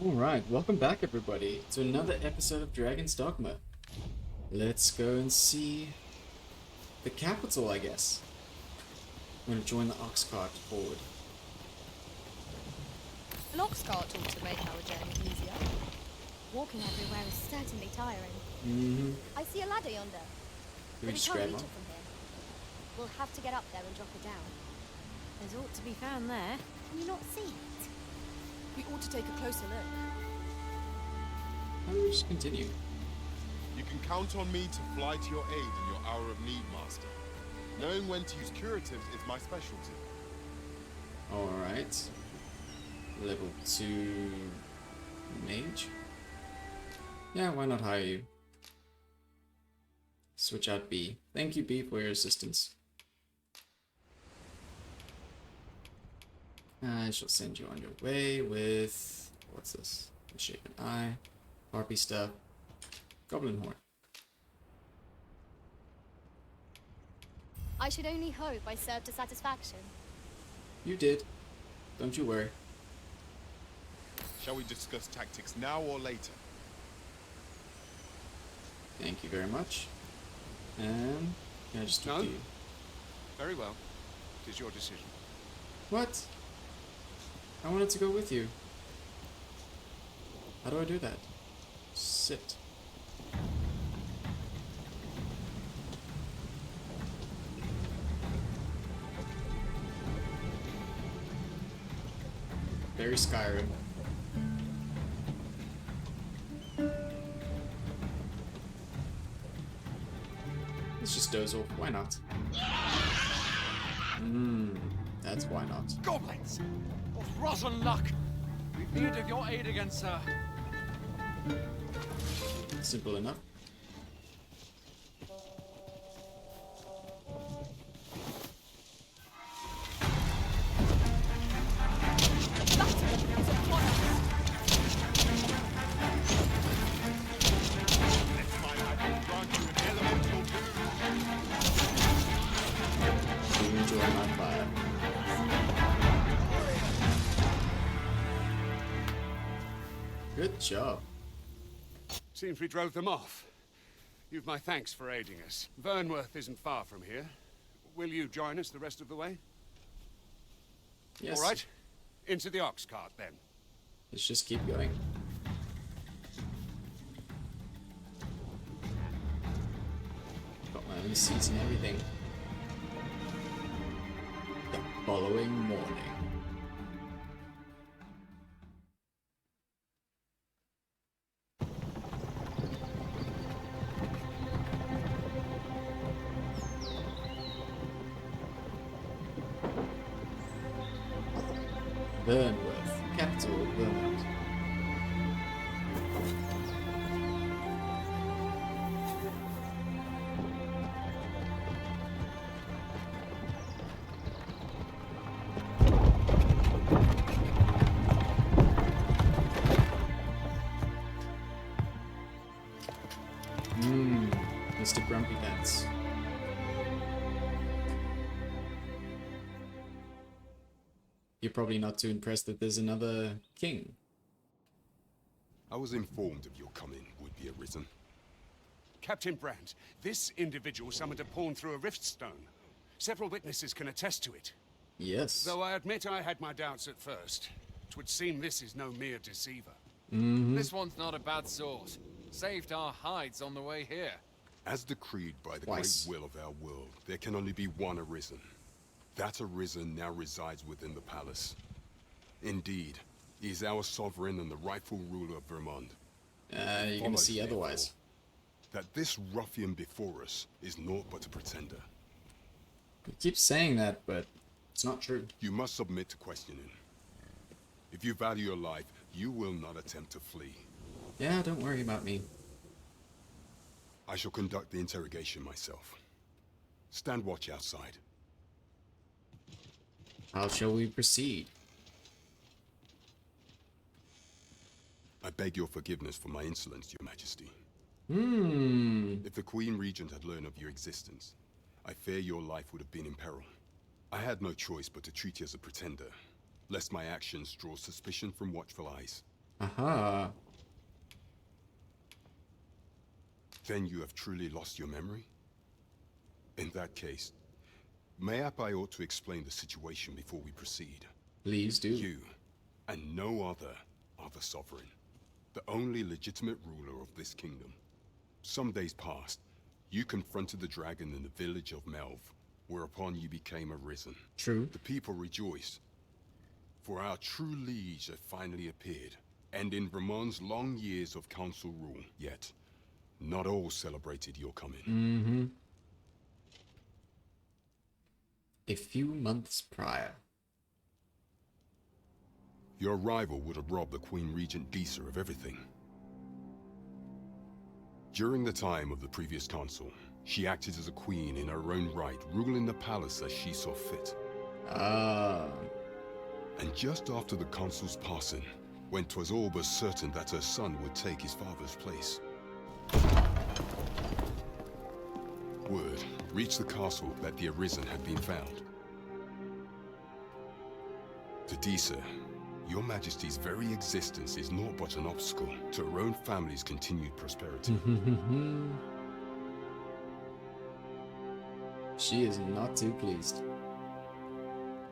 Alright, welcome back everybody to another episode of Dragon's Dogma. Let's go and see the capital, I guess. I'm going to join the ox cart forward. An ox cart ought to make our journey easier. Walking everywhere is certainly tiring. I see a ladder yonder. Do we But we just can't grab reach one? it from here. We'll have to get up there and drop it down. There's ought to be found there. Can you not see it? We ought to take a closer look. How do we just continue? You can count on me to fly to your aid in your hour of need, Master. Knowing when to use curatives is my specialty. Alright. Level 2 mage? Yeah, why not hire you? Switch out B. Thank you, B, for your assistance. I shall send you on your way with... what's this? Shaken Eye. Harpy stuff. Goblin Horn. I should only hope I served to satisfaction. You did. Don't you worry. Shall we discuss tactics now or later? Thank you very much. And... yeah, just talk to you. Very well. It is your decision. What? I wanted to go with you. How do I do that? Sit. Very Skyrim. Let's just doze off. Why not? That's why not. Goblins! What rotten luck! We've need of your aid again, sir. Simple enough. Next time I will grant you an elemental boon. You enjoy my fire. Good job. Seems we drove them off. You've my thanks for aiding us. Vernworth isn't far from here. Will you join us the rest of the way? Yes. All right. Into the ox cart, then. Let's just keep going. Got my own seats and everything. The following morning. Vernworth, capital of Vermont. Mr. Grumpy Pants. You're probably not too impressed that there's another king. I was informed of your coming would be Arisen. Captain Brandt, this individual summoned a pawn through a rift stone. Several witnesses can attest to it. Yes. Though I admit I had my doubts at first. It would seem this is no mere deceiver. This one's not a bad sort. Saved our hides on the way here. As decreed by the Twice. great will of our world, there can only be one Arisen. That Arisen now resides within the palace. Indeed, he is our sovereign and the rightful ruler of Vermont. You're gonna Follows, see therefore, otherwise. That this ruffian before us is naught but a pretender. You keep saying that, but it's not true. You must submit to questioning. If you value your life, you will not attempt to flee. Yeah, don't worry about me. I shall conduct the interrogation myself. Stand watch outside. How shall we proceed? I beg your forgiveness for my insolence, Your Majesty. If the Queen Regent had learned of your existence, I fear your life would have been in peril. I had no choice but to treat you as a pretender, lest my actions draw suspicion from watchful eyes. Aha. Then you have truly lost your memory? In that case, mayhap I ought to explain the situation before we proceed. Please do. You, and no other, are the sovereign. The only legitimate ruler of this kingdom. Some days past, you confronted the dragon in the village of Melv, whereupon you became Arisen. True. The people rejoiced, for our true liege had finally appeared, ending Vermon's long years of council rule. Yet, not all celebrated your coming. Mm-hmm. A few months prior. Your arrival would have robbed the Queen Regent Disa of everything. During the time of the previous council, she acted as a queen in her own right, ruling the palace as she saw fit. Ah. And just after the council's passing, when 'twas all but certain that her son would take his father's place, word reached the castle that the Arisen had been found. To Disa, your Majesty's very existence is naught but an obstacle to her own family's continued prosperity. She is not too pleased.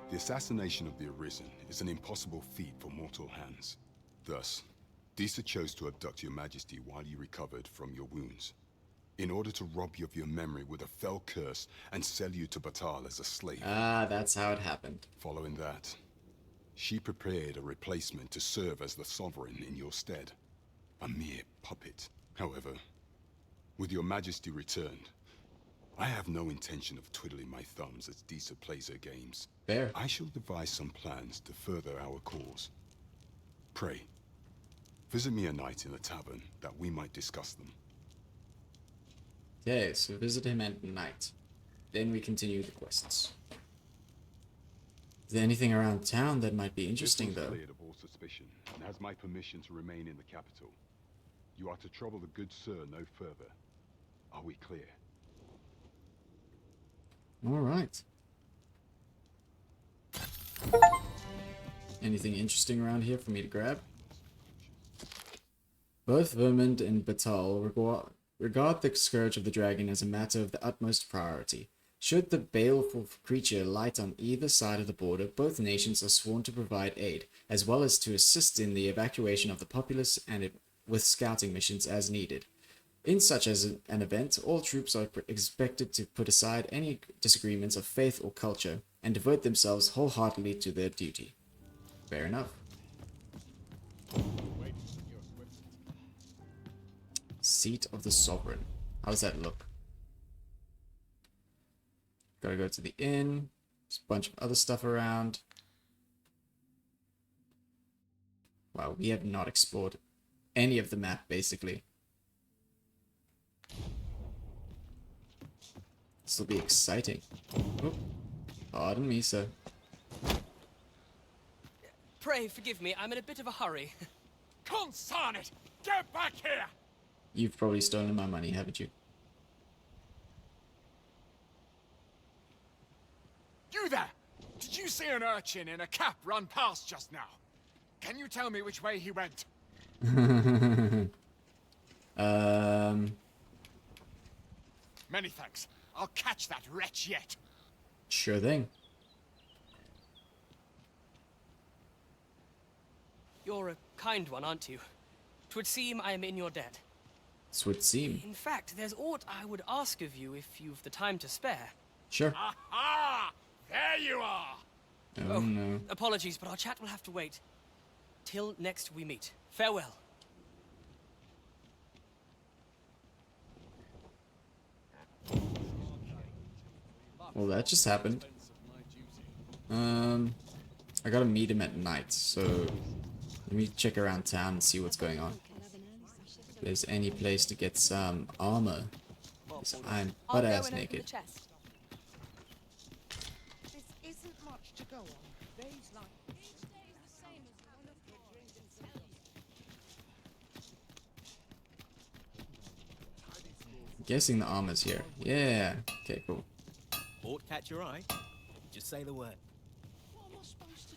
The assassination of the Arisen is an impossible feat for mortal hands. Thus, Disa chose to abduct your Majesty while you recovered from your wounds, in order to rob you of your memory with a fell curse and sell you to Batal as a slave. Ah, that's how it happened. Following that, she prepared a replacement to serve as the sovereign in your stead. A mere puppet. However, with your Majesty returned, I have no intention of twiddling my thumbs as Disa plays her games. Fair. I shall devise some plans to further our cause. Pray, visit me a night in the tavern that we might discuss them. Okay, so visit him at night. Then we continue the quests. Is there anything around town that might be interesting, This was though? cleared of all suspicion and has my permission to remain in the capital. You are to trouble the good sir no further. Are we clear? Alright. Anything interesting around here for me to grab? Both Vermund and Batal regard the scourge of the dragon as a matter of the utmost priority. Should the baleful creature light on either side of the border, both nations are sworn to provide aid, as well as to assist in the evacuation of the populace and with scouting missions as needed. In such as an event, all troops are expected to put aside any disagreements of faith or culture and devote themselves wholeheartedly to their duty. Fair enough. Seat of the Sovereign. How does that look? Gotta go to the inn. There's a bunch of other stuff around. Wow, we have not explored any of the map, basically. This will be exciting. Oh, pardon me, sir. Pray forgive me, I'm in a bit of a hurry. Consign it! Get back here! You've probably stolen my money, haven't you? You there! Did you see an urchin in a cap run past just now? Can you tell me which way he went? Many thanks. I'll catch that wretch yet. Sure thing. You're a kind one, aren't you? 'Twould seem I am in your debt. This would seem. In fact, there's aught I would ask of you if you've the time to spare. Sure. Aha! There you are! Oh no. Apologies, but our chat will have to wait. Till next we meet. Farewell. Well, that just happened. I gotta meet him at night, so let me check around town and see what's going on. If there's any place to get some armor. 'Cause I'm I'll go butt-ass and open naked. the chest. This isn't much to go on. Days like I'm guessing the armor's here. Yeah. Okay, cool. Ought catch your eye. Just say the word. what am I supposed to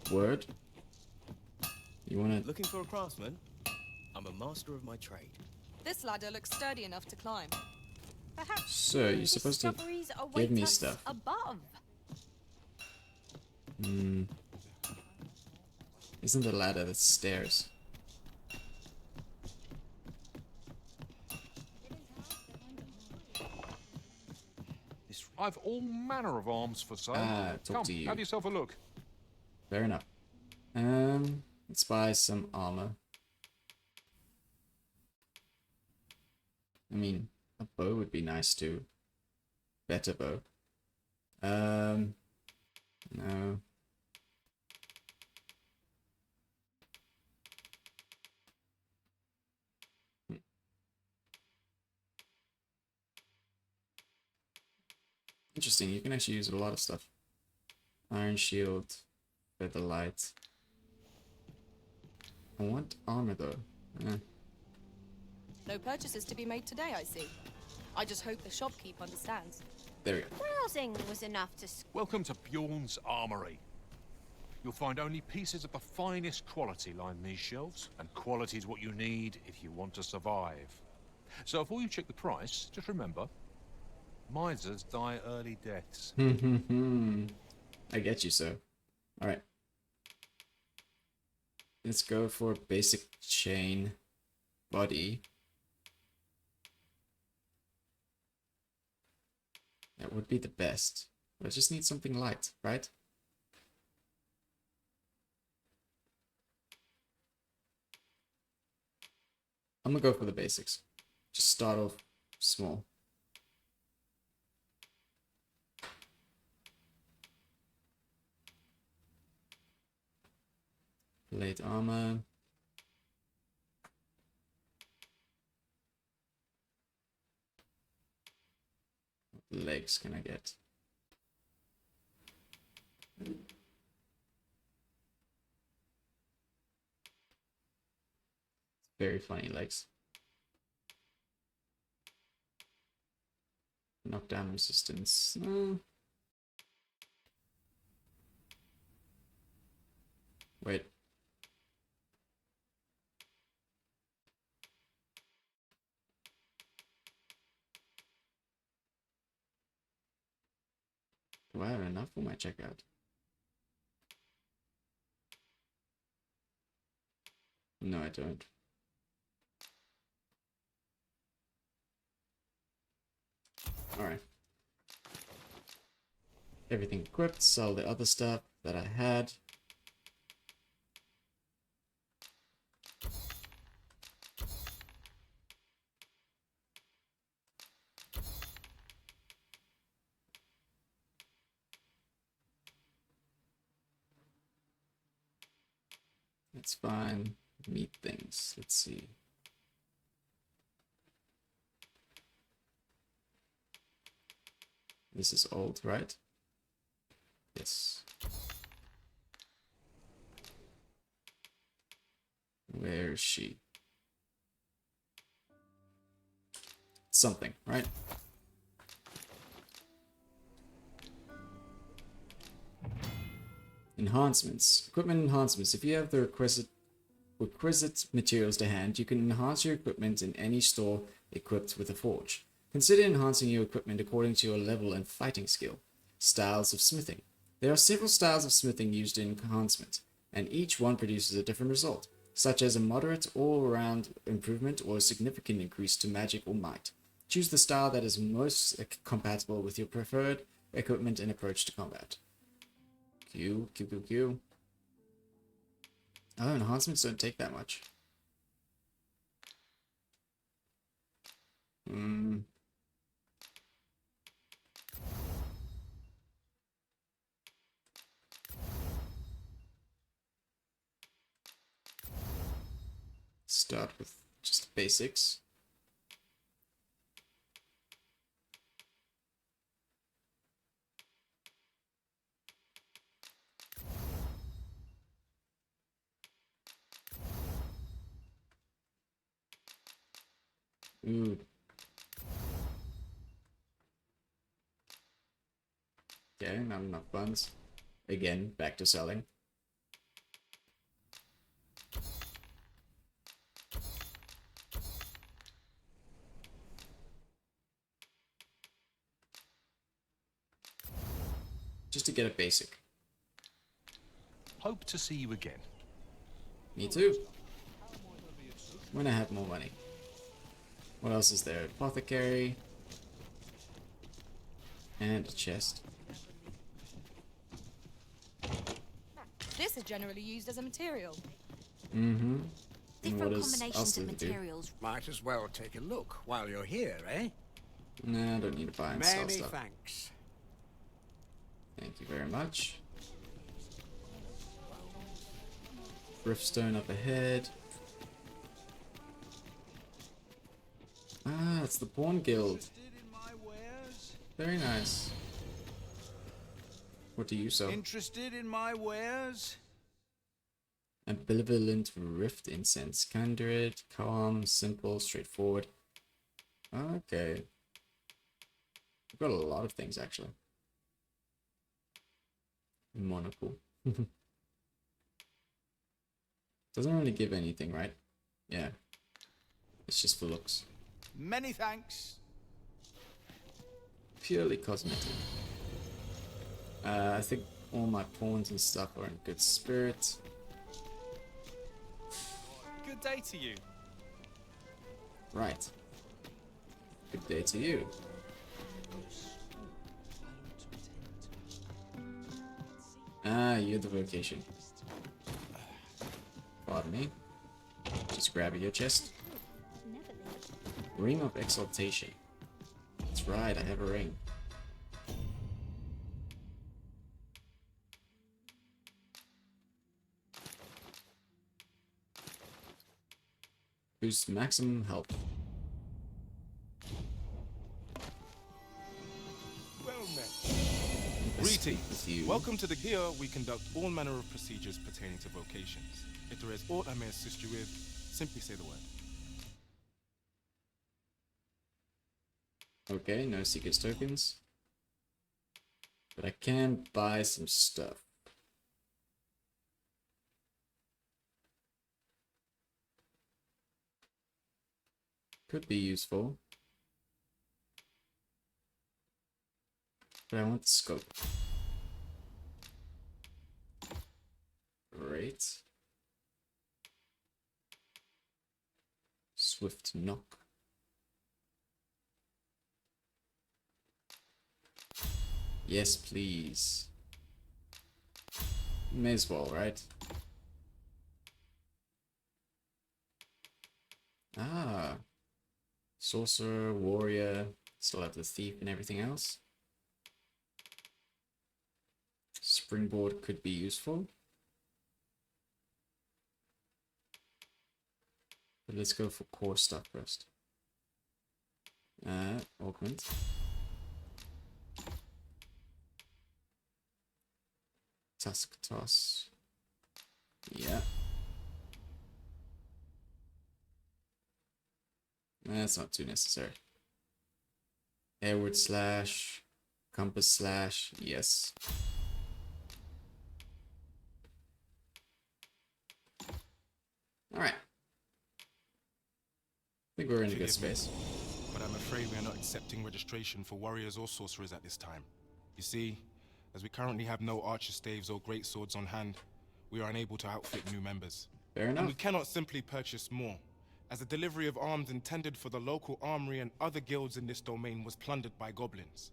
do? Word. You wanna... Looking for a craftsman? I'm a master of my trade. This ladder looks sturdy enough to climb. Perhaps So, you're supposed to discoveries give await me us stuff. above. Isn't the ladder the stairs? I've all manner of arms for sale. Talk Come, to you. have yourself a look. Fair enough. Let's buy some armor. I mean, a bow would be nice too. Better bow. No. Interesting, you can actually use a lot of stuff. Iron shield, feather light. I want armor though. No purchases to be made today, I see. I just hope the shopkeep understands. There we go. Browsing was enough to... Welcome to Bjorn's Armory. You'll find only pieces of the finest quality line these shelves, and quality is what you need if you want to survive. So before you check the price, just remember, misers die early deaths. I get you, sir. Alright. Let's go for basic chain body. That would be the best. But I just need something light, right? I'm gonna go for the basics. Just start off small. Plate armor. What legs can I get? Very funny legs. Knockdown resistance. Wait. Do I have enough for my checkout? No, I don't. Alright. Everything equipped, sell the other stuff that I had. That's fine. Meat things. Let's see. This is old, right? Yes. Where is she? Something, right? Enhancements. Equipment enhancements. If you have the requisite materials to hand, you can enhance your equipment in any store equipped with a forge. Consider enhancing your equipment according to your level and fighting skill. Styles of smithing. There are several styles of smithing used in enhancement, and each one produces a different result, such as a moderate all-around improvement or a significant increase to magic or might. Choose the style that is most compatible with your preferred equipment and approach to combat. Q. Oh, enhancements don't take that much. Start with just basics. Ooh. Okay, not enough buns. Again, back to selling. just to get a basic. Hope to see you again. Me too. When I have more money. What else is there? Apothecary. And a chest. This is generally used as a material. Mm-hmm. Different combinations of materials. Might as well take a look while you're here, eh? Nah, I don't need to buy and sell Many stuff. thanks. Thank you very much. Riftstone up ahead. Ah, it's the Pawn Guild. Very nice. What do you sell? Interested in my wares? Ambivalent Rift Incense. Candid, calm, simple, straightforward. Okay. We've got a lot of things actually. Monocle. Doesn't really give anything, right? Yeah. It's just for looks. Many thanks. Purely cosmetic. I think all my pawns and stuff are in good spirit. Good day to you. Right. Good day to you. Ah, you're the vocation. Pardon me. Just grab your chest. Ring of Exaltation. That's right, I have a ring. Boost maximum health. Well met. Greetings. Welcome to the here we conduct all manner of procedures pertaining to vocations. If there is aught I may assist you with, simply say the word. Okay, no Seeker's tokens. But I can buy some stuff. Could be useful. But I want the scope. Great. Swift knock. Yes, please. May as well, right? Ah. Sorcerer, warrior, still have the thief and everything else. Springboard could be useful. But let's go for core stuff first. Augment. Tusk toss. Yeah. That's not too necessary. Airward slash. Compass slash. Yes. Alright. I think we're in a good space. But I'm afraid we are not accepting registration for warriors or sorcerers at this time. You see, as we currently have no archer staves or great swords on hand, we are unable to outfit new members. Fair enough. And we cannot simply purchase more, as the delivery of arms intended for the local armory and other guilds in this domain was plundered by goblins.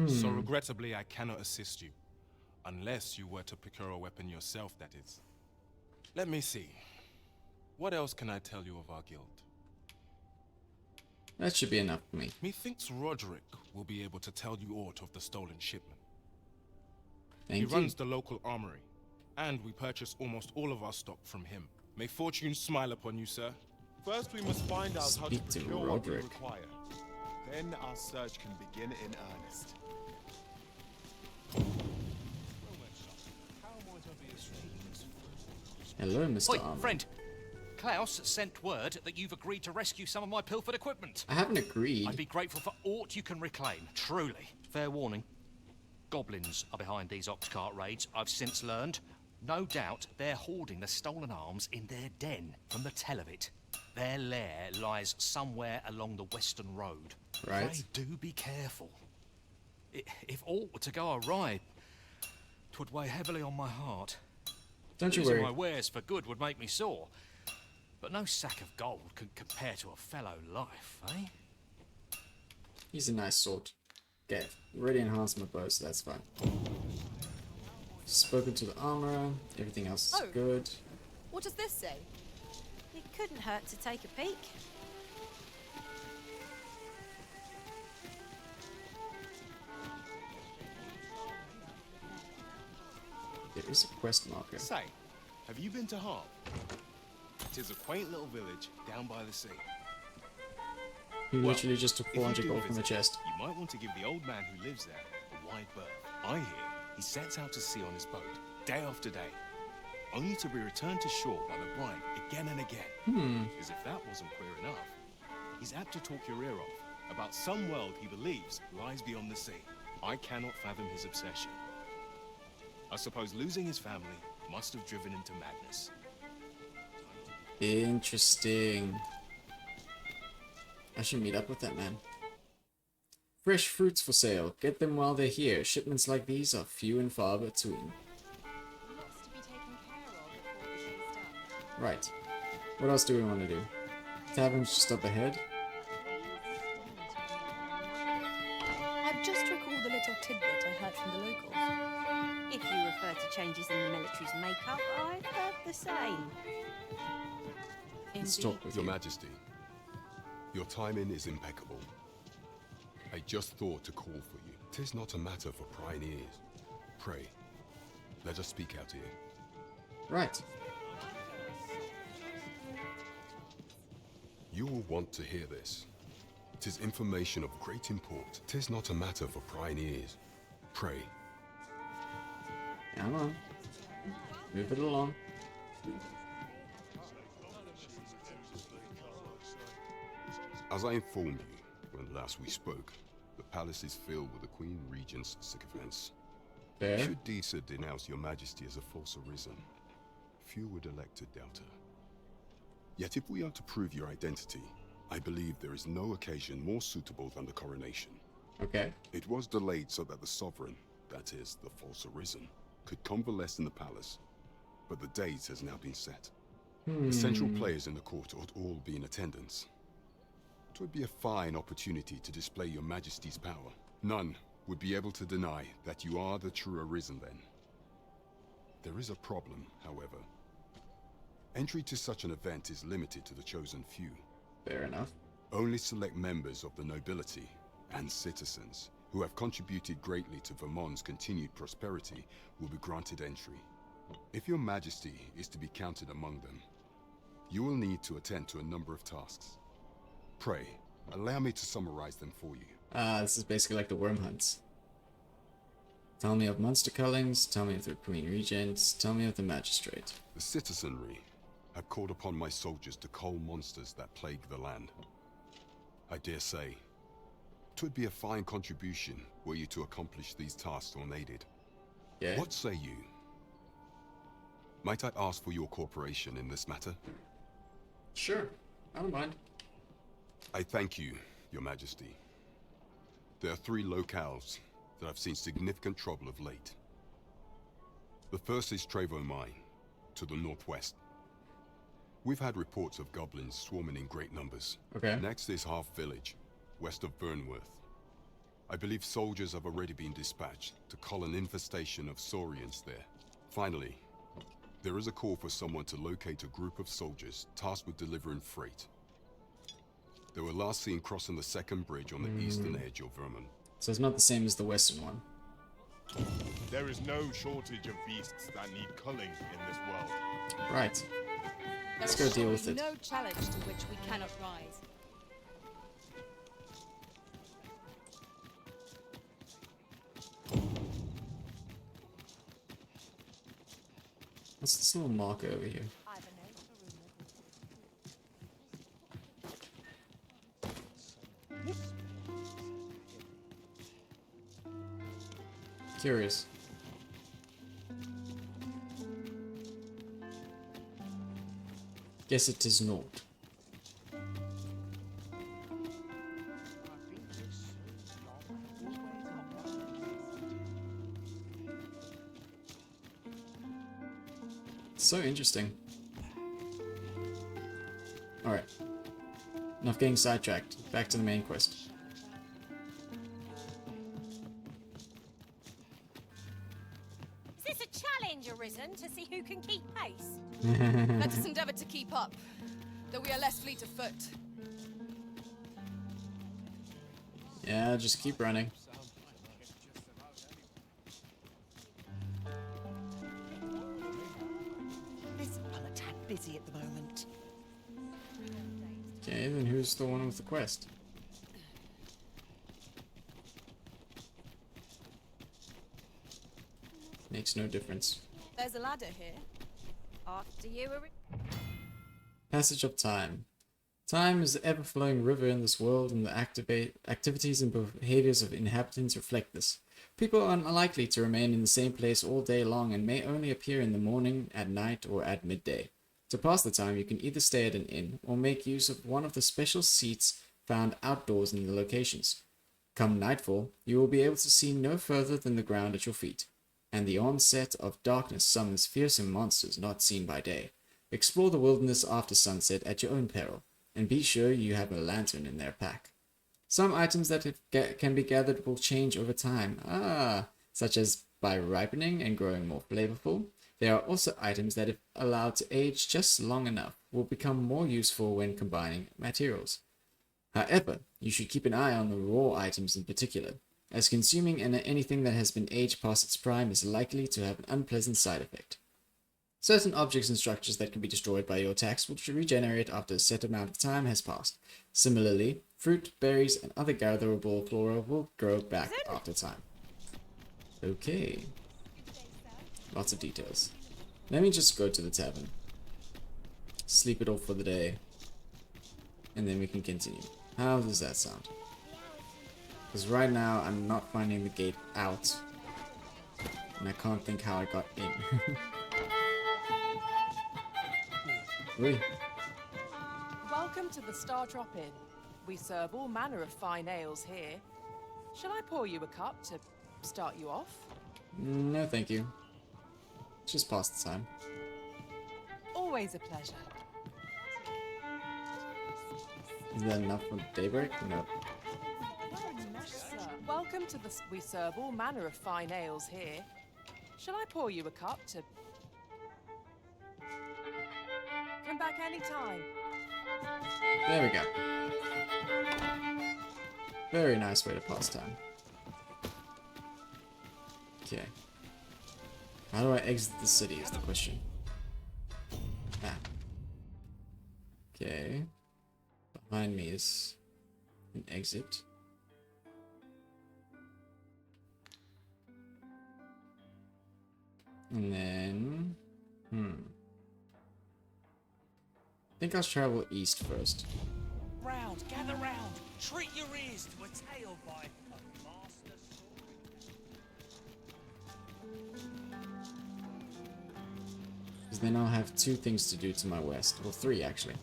So regrettably, I cannot assist you. Unless you were to procure a weapon yourself, that is. Let me see. What else can I tell you of our guild? That should be enough for me. Methinks Roderick will be able to tell you aught of the stolen shipment. Thank you. He runs the local armory, and we purchase almost all of our stock from him. May fortune smile upon you, sir. First, we must find out how to Speak to procure what we Roderick. require. Then our search can begin in earnest. Hello, Mr. Oi, Armor. friend. Klaus sent word that you've agreed to rescue some of my pilfered equipment. I haven't agreed. I'd be grateful for aught you can reclaim, truly. Fair warning. Goblins are behind these ox cart raids, I've since learned. No doubt they're hoarding the stolen arms in their den, from the tell of it. Their lair lies somewhere along the western road. Right. They do be careful. If aught were to go awry, 'twould weigh heavily on my heart. Don't you Losing worry. my wares for good would make me sore. But no sack of gold can compare to a fellow life, eh? He's a nice sort. Okay, already enhanced my bow, so that's fine. Spoken to the armorer. Everything else is good. What does this say? It couldn't hurt to take a peek. There is a quest marker. Say, have you been to Harp? It is a quaint little village down by the sea. He literally just took if you 400 do gold from the visit, chest. You might want to give the old man who lives there a wide berth. I hear he sets out to sea on his boat, day after day, only to be returned to shore by the brine again and again. As if that wasn't queer enough, he's apt to talk your ear off about some world he believes lies beyond the sea. I cannot fathom his obsession. I suppose losing his family must have driven him to madness. Interesting. I should meet up with that man. Fresh fruits for sale. Get them while they're here. Shipments like these are few and far between. Right. What else do we want to do? Tavern's just up ahead. I've just recalled a little tidbit I heard from the locals. If you refer to changes in the military's makeup, I've heard the same. Let's talk with Your you. Majesty, your timing is impeccable. I just thought to call for you. 'Tis not a matter for prying ears. Pray, let us speak out here. Right. You will want to hear this. 'Tis information of great import. 'Tis not a matter for prying ears. Pray. Come on. Move it along. As I informed you when last we spoke, the palace is filled with the Queen Regent's sycophants. Fair. Should Disa denounce your Majesty as a false arisen, few would elect to doubt her. Yet if we are to prove your identity, I believe there is no occasion more suitable than the coronation. Okay. It was delayed so that the sovereign, that is, the false arisen, could convalesce in the palace, but the date has now been set. The central players in the court ought all be in attendance. It would be a fine opportunity to display your Majesty's power. None would be able to deny that you are the true Arisen then. There is a problem, however. Entry to such an event is limited to the chosen few. Fair enough. Only select members of the nobility and citizens who have contributed greatly to Vermont's continued prosperity will be granted entry. If your Majesty is to be counted among them, you will need to attend to a number of tasks. Pray, allow me to summarize them for you. This is basically like the worm hunts. Tell me of monster cullings, tell me of the Queen Regents, tell me of the Magistrate. The citizenry have called upon my soldiers to cull monsters that plague the land. I dare say, 'twould be a fine contribution were you to accomplish these tasks unaided. Yeah. What say you? Might I ask for your cooperation in this matter? Sure, I don't mind. I thank you, Your Majesty. There are 3 locales that have seen significant trouble of late. The first is Trevo Mine, to the northwest. We've had reports of goblins swarming in great numbers. Okay. Next is Half Village, west of Burnworth. I believe soldiers have already been dispatched to cull an infestation of saurians there. Finally, there is a call for someone to locate a group of soldiers tasked with delivering freight. They were last seen crossing the second bridge on the eastern edge of Vermont. So it's not the same as the western one. There is no shortage of beasts that need culling in this world. Right. Let's There go is deal with surely it. no challenge to which we cannot rise. What's this little marker over here? Curious. Guess it is not. So interesting. Alright. Enough getting sidetracked. Back to the main quest. Is this a challenge, Arisen, to see who can keep pace? Let us endeavour to keep up, though we are less fleet of foot. Yeah, just keep running. This I'm a tad busy at the moment. Okay, then who's the one with the quest? Makes no difference. There's a ladder here. After you, Passage of time. Time is the ever-flowing river in this world, and the activities and behaviors of inhabitants reflect this. People are unlikely to remain in the same place all day long and may only appear in the morning, at night, or at midday. To pass the time, you can either stay at an inn or make use of one of the special seats found outdoors in the locations. Come nightfall, you will be able to see no further than the ground at your feet, and the onset of darkness summons fearsome monsters not seen by day. Explore the wilderness after sunset at your own peril, and be sure you have a lantern in their pack. Some items that can be gathered will change over time, such as by ripening and growing more flavorful. There are also items that, if allowed to age just long enough, will become more useful when combining materials. However, you should keep an eye on the raw items in particular, as consuming anything that has been aged past its prime is likely to have an unpleasant side effect. Certain objects and structures that can be destroyed by your attacks will regenerate after a set amount of time has passed. Similarly, fruit, berries, and other gatherable flora will grow back after time. Okay. Lots of details. Let me just go to the tavern. Sleep it off for the day. And then we can continue. How does that sound? Because right now I'm not finding the gate out. And I can't think how I got in. Oi. Welcome to the Star Drop Inn. We serve all manner of fine ales here. Shall I pour you a cup to start you off? No, thank you. Just pass the time. Always a pleasure. Is that enough for daybreak? No. Welcome to the... We serve all manner of fine ales here. Shall I pour you a cup to... Come back anytime. There we go. Very nice way to pass time. Okay. How do I exit the city is the question. Ah. Okay. Behind me is an exit. And then... I think I'll travel east first. Round, gather round. Treat your ears to a tale by a master Because then I'll have 2 things to do to my west. Well, 3 actually.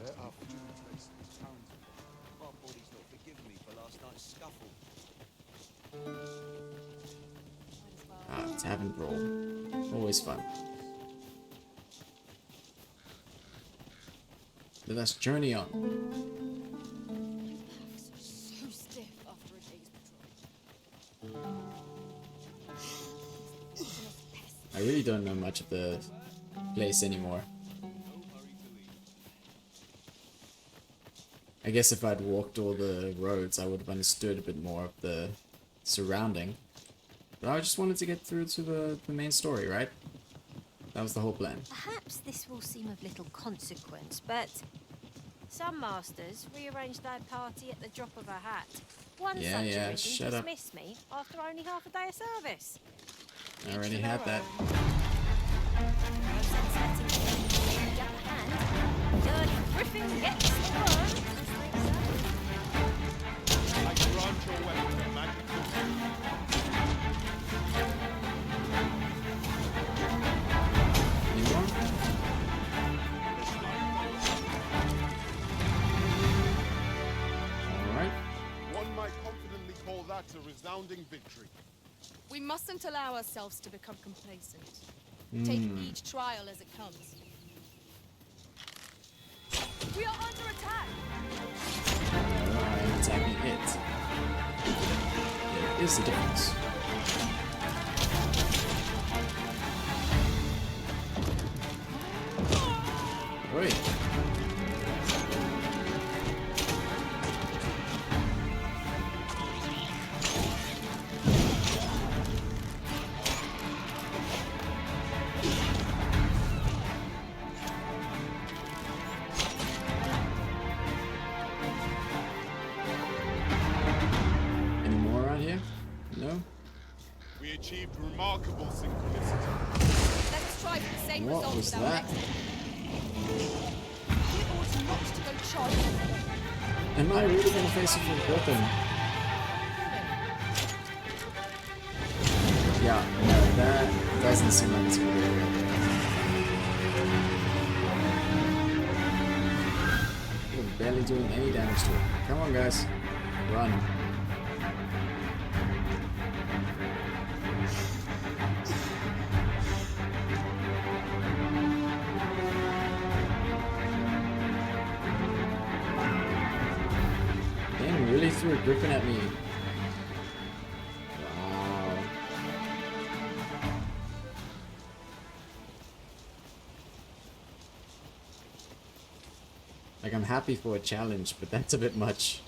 Tavern brawl. Always fun. Let us journey on. So stiff after a day's patrol. I really don't know much of the place anymore. I guess if I'd walked all the roads, I would have understood a bit more of the surrounding. But I just wanted to get through to the main story, right? That was the whole plan. Perhaps this will seem of little consequence, but some masters rearrange their party at the drop of a hat. One such Arisen dismissed me after only half a day of service. I already had that. Dirty Griffin gets the worm. I grant your weapon to magic. One might confidently call that a resounding victory. We mustn't allow ourselves to become complacent. Take each trial as it comes. We are under attack! No, I am attacking it. There is a difference. Wait. Any more around here? No? We achieved remarkable synchronicity. Let us try for the same What result was with our that? next. We ought not to go charging. Am I really gonna face a full weapon? Yeah, no, that doesn't seem like it's gonna be a good idea. We're barely doing any damage to it. Come on, guys. Run. Dang, really threw a griffin at me. Wow. Like, I'm happy for a challenge, but that's a bit much.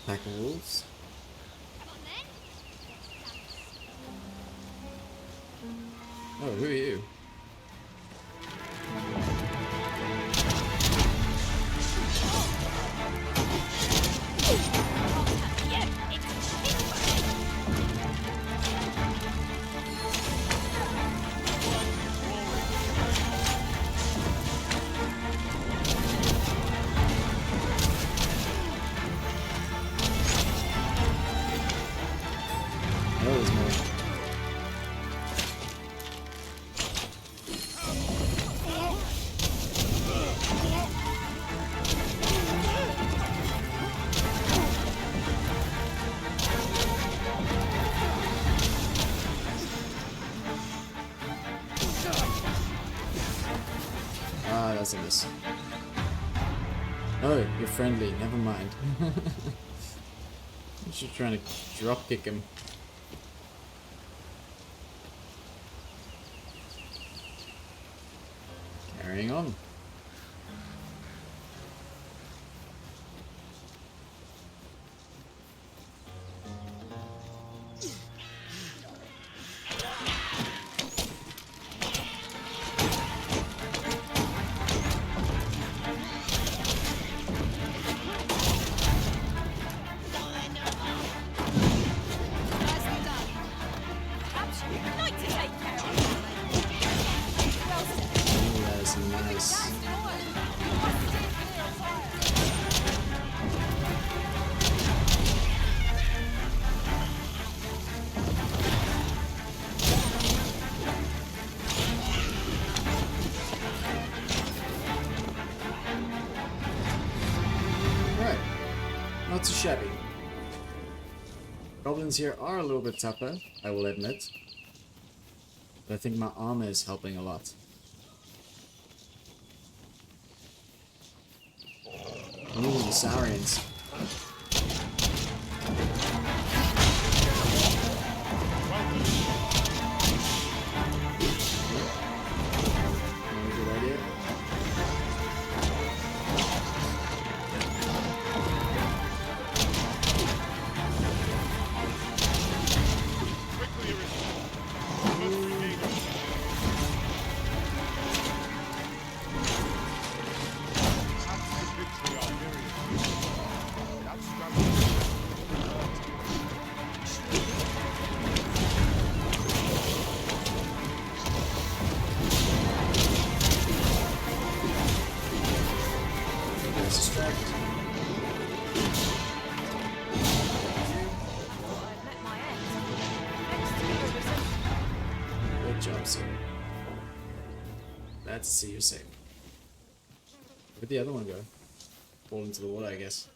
Pack of wolves. Oh, who are you? Oh, there's more. Ah, that's a miss. Oh, you're friendly. Never mind. I'm just trying to drop kick him. Carrying on. Nicely done. Perhaps you would like to take care of it. Well said. Ooh, that is nice. Right. Not too shabby. Goblins here are a little bit tougher, I will admit. But I think my armor is helping a lot. Ooh, the Saurians. Not a good idea. Let's distract. I've met my end. Thanks to you, Arisen. Good job, sir. Glad to see you safe. Where'd the other one go? Fall into the water, I guess.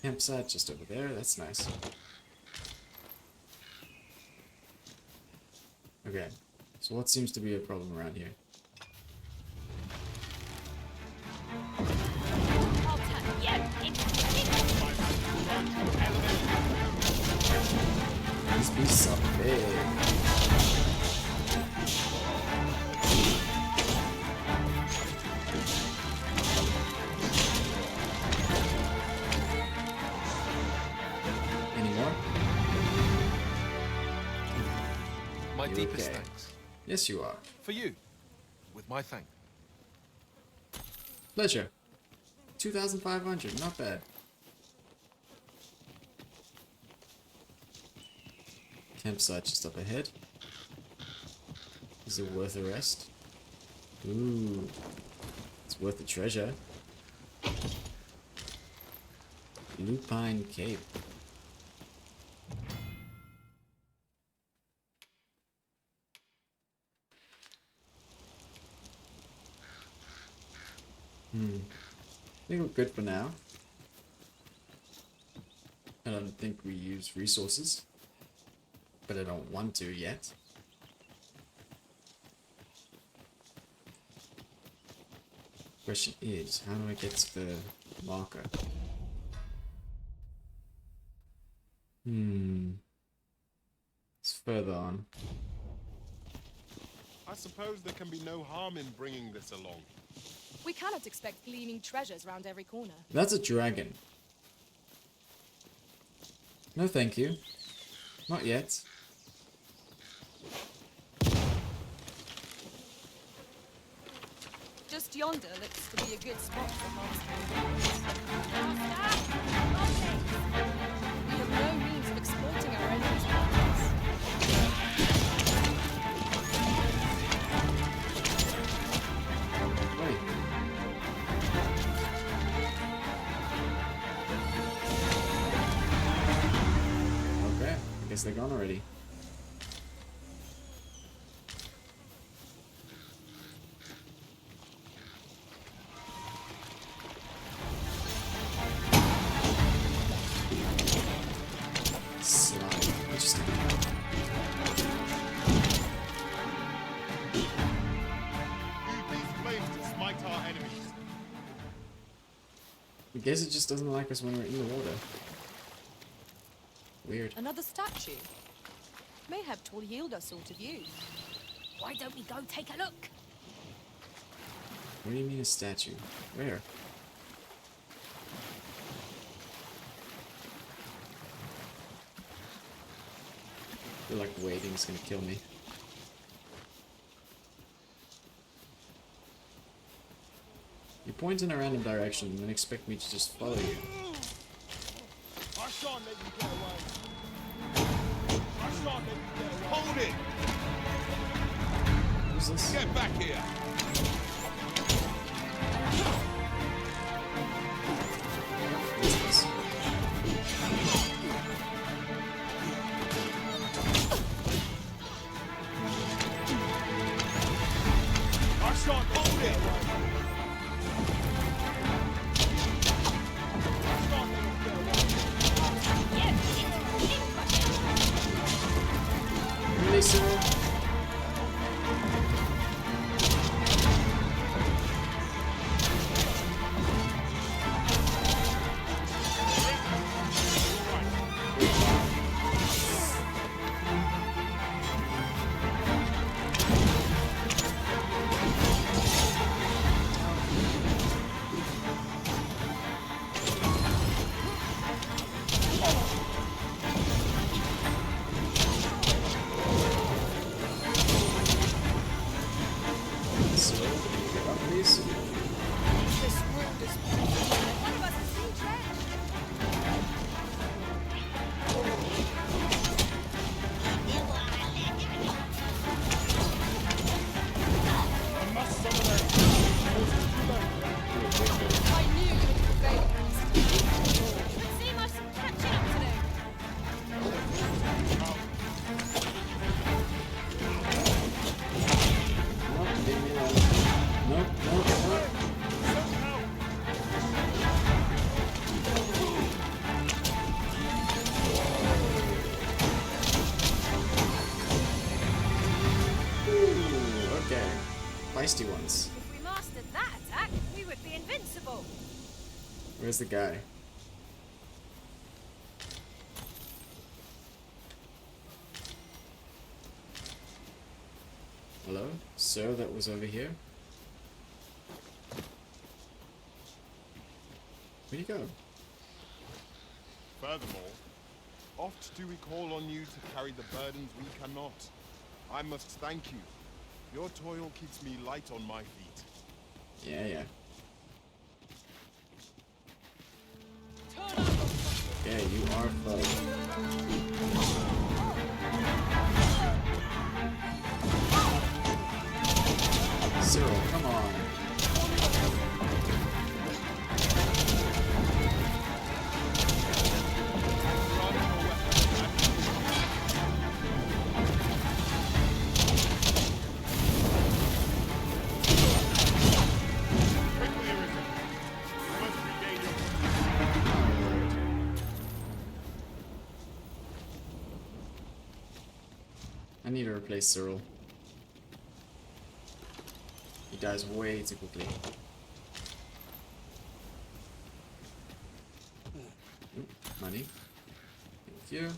Campsite just over there. That's nice. Okay. So what seems to be a problem around here? These beasts are big. Any more? My You deepest okay? thanks. Yes, you are. For you. With my thank. Pleasure. 2,500, not bad. Campsite just up ahead. Is it worth a rest? Ooh. It's worth the treasure. Lupine Cape. I think we're good for now. I don't think we use resources, but I don't want to yet. Question is, how do I get to the marker? It's further on. I suppose there can be no harm in bringing this along. We cannot expect gleaming treasures round every corner. That's a dragon. No thank you. Not yet. Just yonder looks to be a good spot for monsters. We have no means of exploiting our enemies' weapons. Wait. Okay, I guess they're gone already. I guess it just doesn't like us when we're in the water. Weird. Another statue. Mayhap tall yield us all to view. Why don't we go take a look? What do you mean a statue? Where? I feel like waiting is gonna kill me. You point in a random direction and then expect me to just follow you. I shan't let you get away. I shan't let you get away. Hold it! Who's this? Get back here! Who's this? I shan't hold it! Really, sir? Where's the guy? Hello? Sir that was over here? Where'd he go? Furthermore, oft do we call on you to carry the burdens we cannot. I must thank you. Your toil keeps me light on my feet. Yeah, yeah. Yeah, you are full. Cyril, come on. I need to replace Cyril. He dies way too quickly. Ooh, money. Thank you.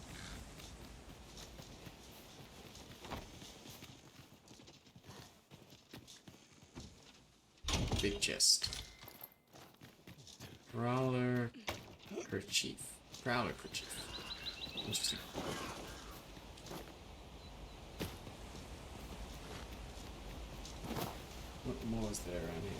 Big chest. Prowler kerchief. Prowler kerchief. Interesting. What more is there around here?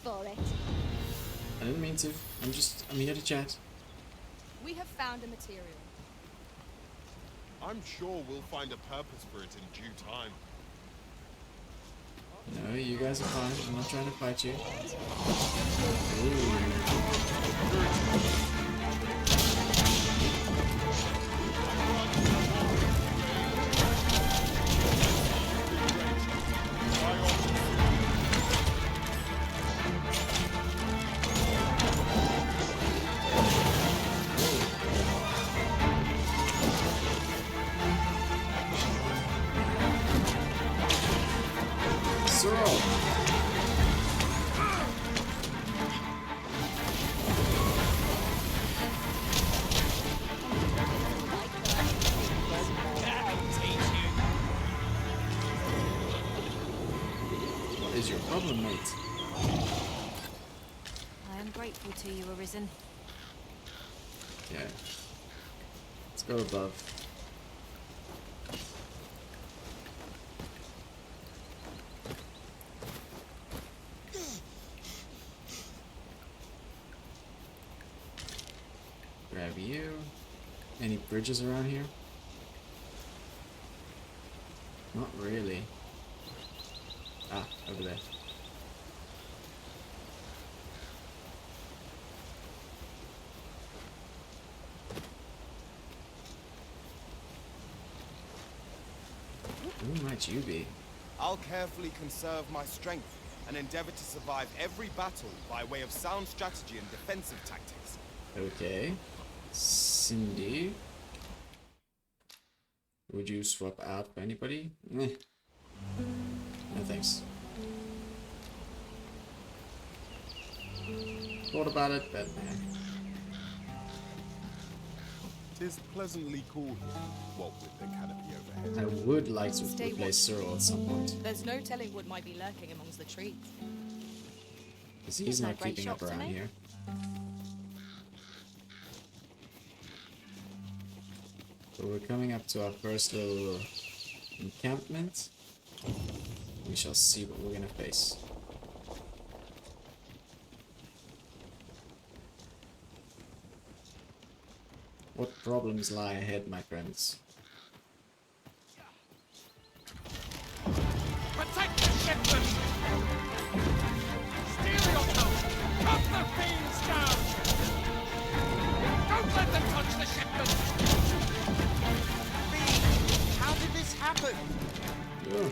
For it. I didn't mean to. I'm here to chat. We have found a material. I'm sure we'll find a purpose for it in due time. No, you guys are fine. I'm not trying to fight you. Is your problem, mate? I am grateful to you, Arisen. Yeah. Let's go above. Grab you. Any bridges around here? Not really. Ah, over there. Who might you be? I'll carefully conserve my strength and endeavor to survive every battle by way of sound strategy and defensive tactics. Okay. Cindy. Would you swap out for anybody? No thanks. Thought about it, but nah. 'Tis pleasantly cool here, what with the canopy overhead. I would like to replace Cyril at some point. There's no telling what might be lurking amongst the trees. Because he's not keeping up around here. So we're coming up to our first little encampment. We shall see what we're gonna face. What problems lie ahead, my friends? Protect the shipment! Steal your coat! Cut the fiends down! Don't let them touch the shipment! How did this happen? Oh.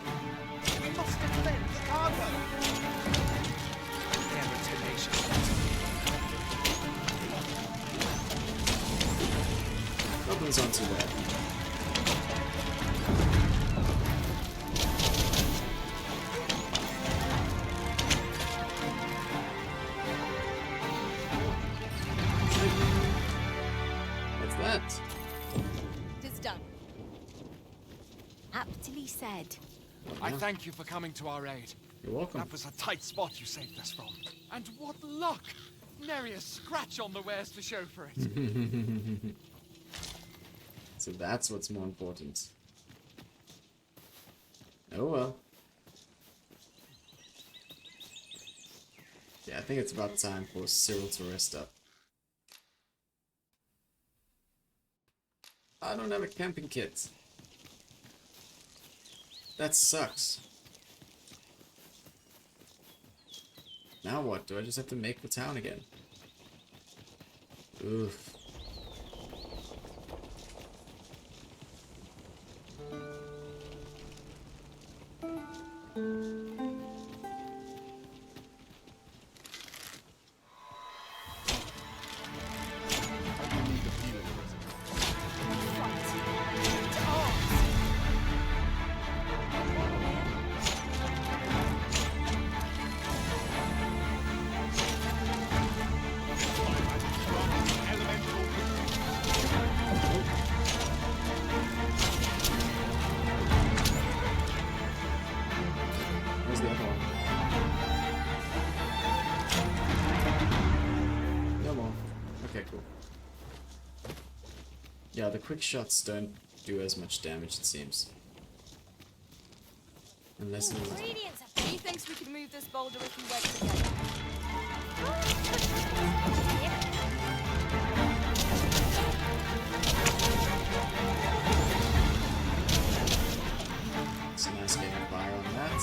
We must defend the cargo. They're tenacious. Goblins aren't too bad. What's that? It's done. Aptly said. I thank you for coming to our aid. You're welcome. That was a tight spot you saved us from. And what luck! Nary a scratch on the wares to show for it. So that's what's more important. Oh well. Yeah, I think it's about time for Cyril to rest up. I don't have a camping kit. That sucks. Now what? Do I just have to make the town again? Oof. Yeah, the quick shots don't do as much damage, it seems. Unless it was... He thinks we can move this boulder if we work together. It's nice getting fire on that.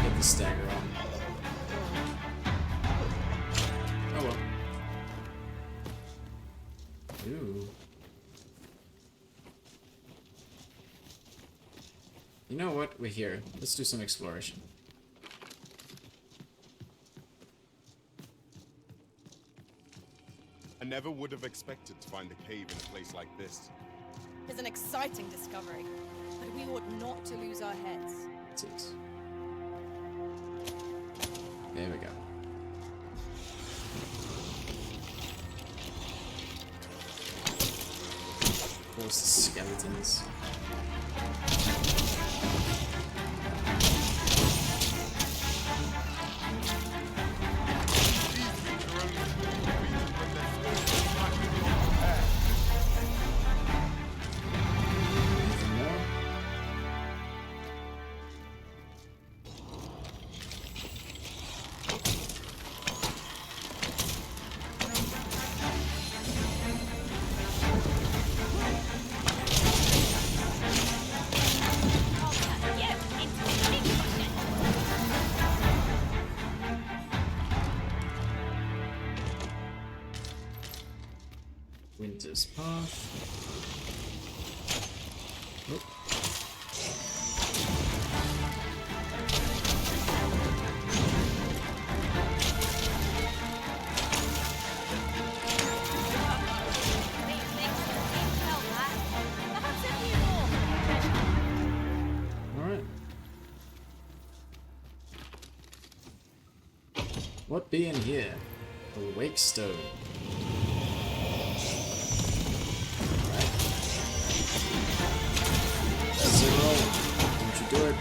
Get the stagger on. Oh well. Ooh. You know what? We're here. Let's do some exploration. I never would have expected to find a cave in a place like this. It's an exciting discovery, but we ought not to lose our heads. That's it. There we go. Of course, the skeletons. Winter's Path. Nope. What be in here? A wake stone. Alright. Zero. Don't you do it.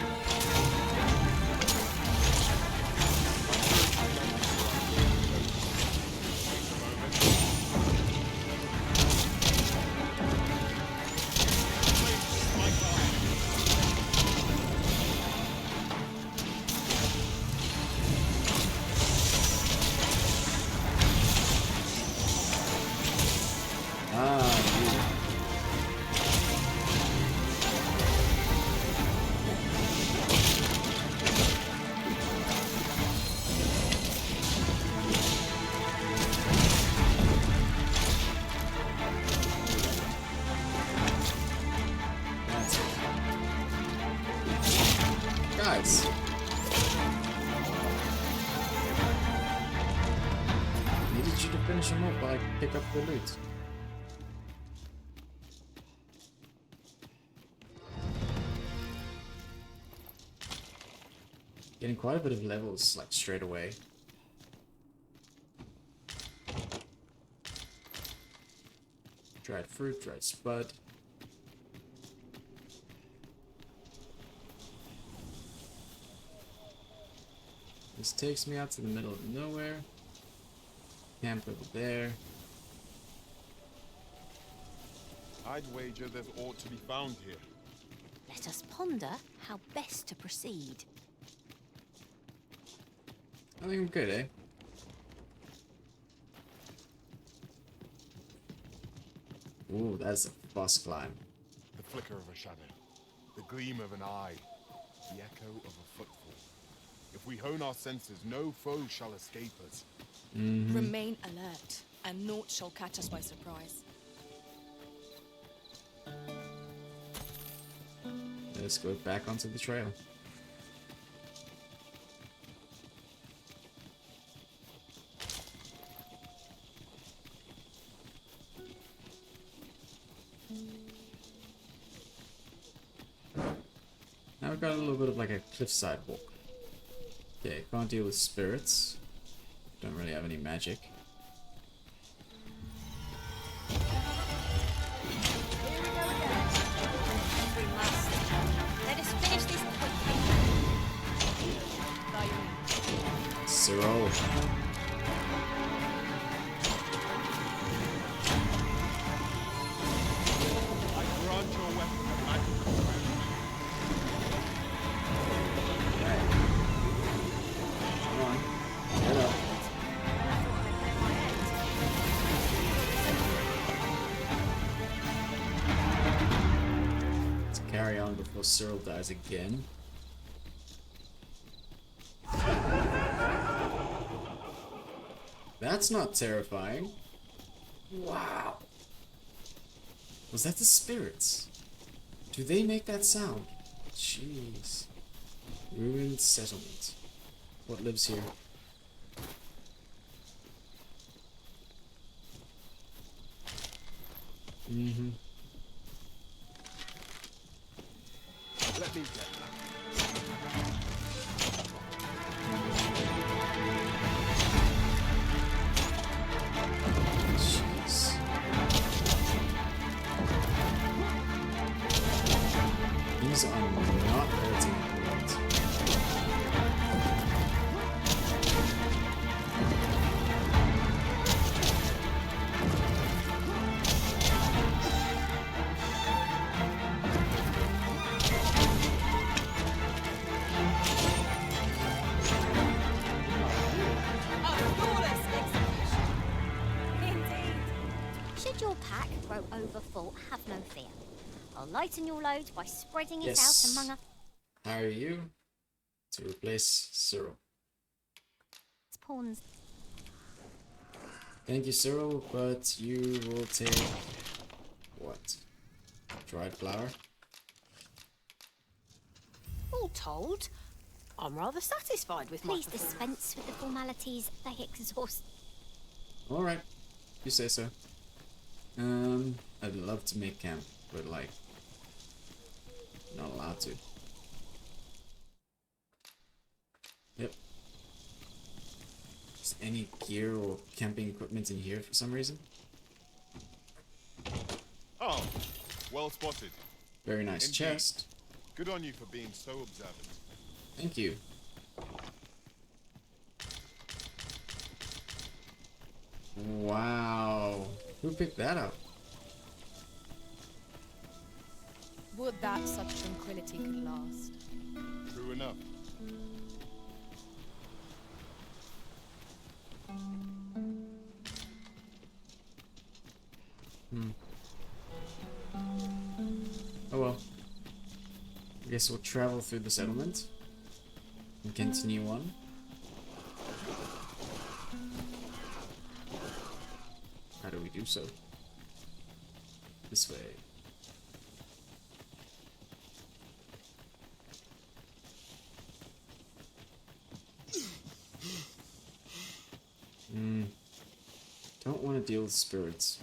Guys. Needed you to finish him up while I pick up the loot. Getting quite a bit of levels, like, straight away. Dried fruit, dried spud. This takes me out to the middle of nowhere. Camp over there. I'd wager there's ought to be found here. Let us ponder how best to proceed. I think I'm good, eh? Ooh, that's a boss climb. The flicker of a shadow, the gleam of an eye, the echo of a footfall. If we hone our senses, no foe shall escape us. Remain alert, and naught shall catch us by surprise. Let's go back onto the trail. Now we've got a little bit of like a cliffside walk. Okay, can't deal with spirits. Don't really have any magic. Let us finish this quickly. Cyril. I grant your weapon a magical Come on. Get up. Let's carry on before Cyril dies again. That's not terrifying. Wow. Was that the spirits? Do they make that sound? Jeez. Ruined settlement. What lives here? Mm-hmm. Let me get that. Jeez. These are not hurting at Should your pack grow overfull, have no fear. I'll lighten your load by spreading it out among us. Hire you to replace Cyril. Pawns. Thank you, Cyril, but you will take what? Dried flour? All told, I'm rather satisfied with Please my dispense with the formalities. They exhaust. Alright, you say so. I'd love to make camp, but like, not allowed to. Yep. any gear or camping equipment in here for some reason. Oh, well spotted. Very nice Indeed. chest. Good on you for being so observant. Thank you. Wow. Who picked that up? Would that such tranquility could last. True enough. Oh well. I guess we'll travel through the settlement and continue on. How do we do so? This way. Don't want to deal with spirits.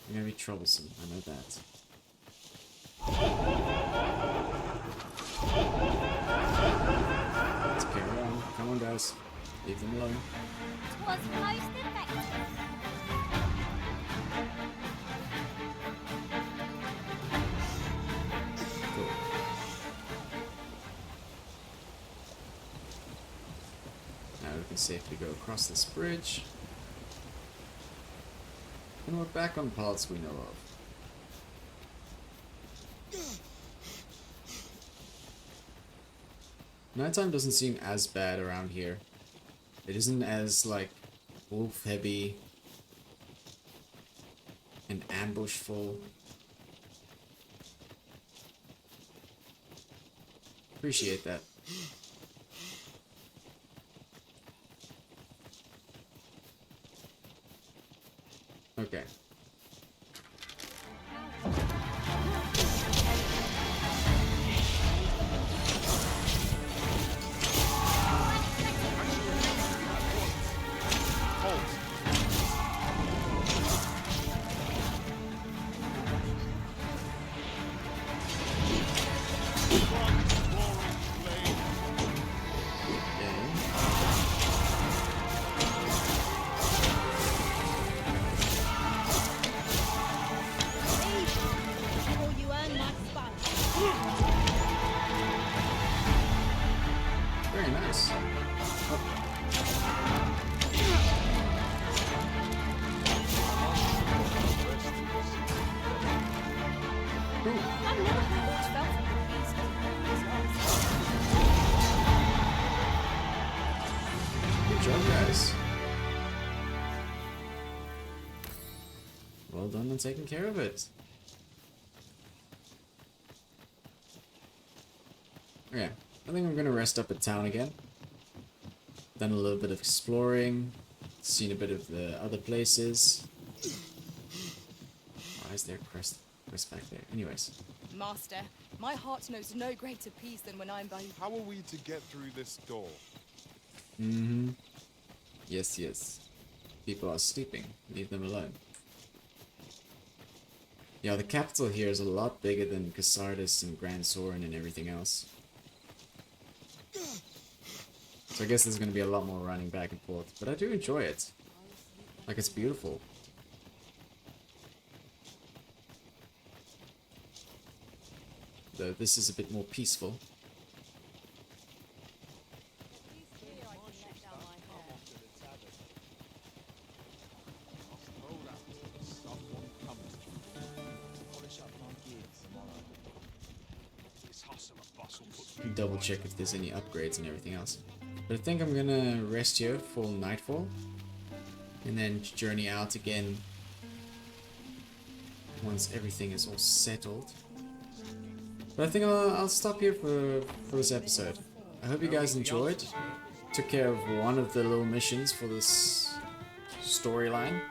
They're gonna be troublesome, I know that. Let's carry on. Come on, guys. Leave them alone. Was most effective. Cool. Now we can safely go across this bridge. And we're back on paths we know of. Nighttime doesn't seem as bad around here. It isn't as, like, wolf heavy and ambushful. Appreciate that. Okay. Very nice. Good job, guys. Well done on taking care of it. Okay, I think I'm gonna rest up at town again. Done a little bit of exploring, seen a bit of the other places. Why is there a crest back there? Anyways. Master, my heart knows no greater peace than when I'm by you. How are we to get through this door? Mm-hmm. Yes, yes. People are sleeping. Leave them alone. Yeah, the capital here is a lot bigger than Casardis and Grand Soren and everything else. So I guess there's going to be a lot more running back and forth. But I do enjoy it. Like, it's beautiful. Though this is a bit more peaceful. Double check if there's any upgrades and everything else. But I think I'm gonna rest here for nightfall. And then journey out again once everything is all settled. But I think I'll stop here for this episode. I hope you guys enjoyed. Took care of one of the little missions for this storyline.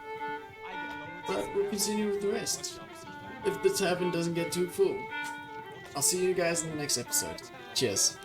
But we'll continue with the rest. If the tavern doesn't get too full. I'll see you guys in the next episode. Cheers.